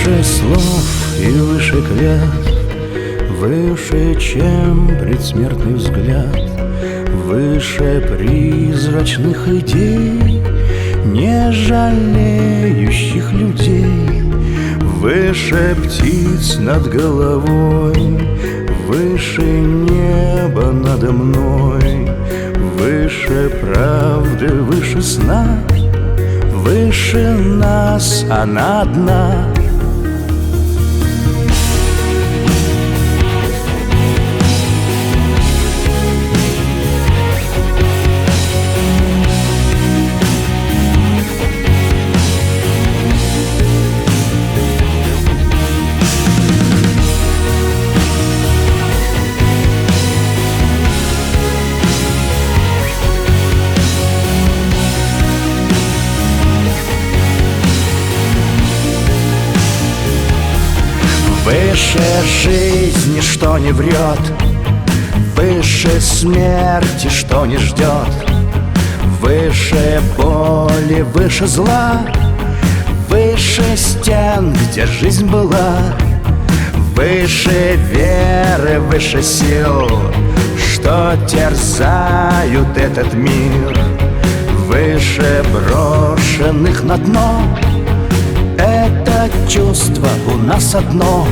Выше слов и выше клятв, выше, чем предсмертный взгляд, выше призрачных идей, не жалеющих людей, выше птиц над головой, выше неба надо мной, выше правды, выше сна, выше нас она одна. Выше жизни, что не врет, выше смерти, что не ждет, выше боли, выше зла, выше стен, где жизнь была, выше веры, выше сил, что терзают этот мир, выше брошенных на дно. Это чувство у нас одно.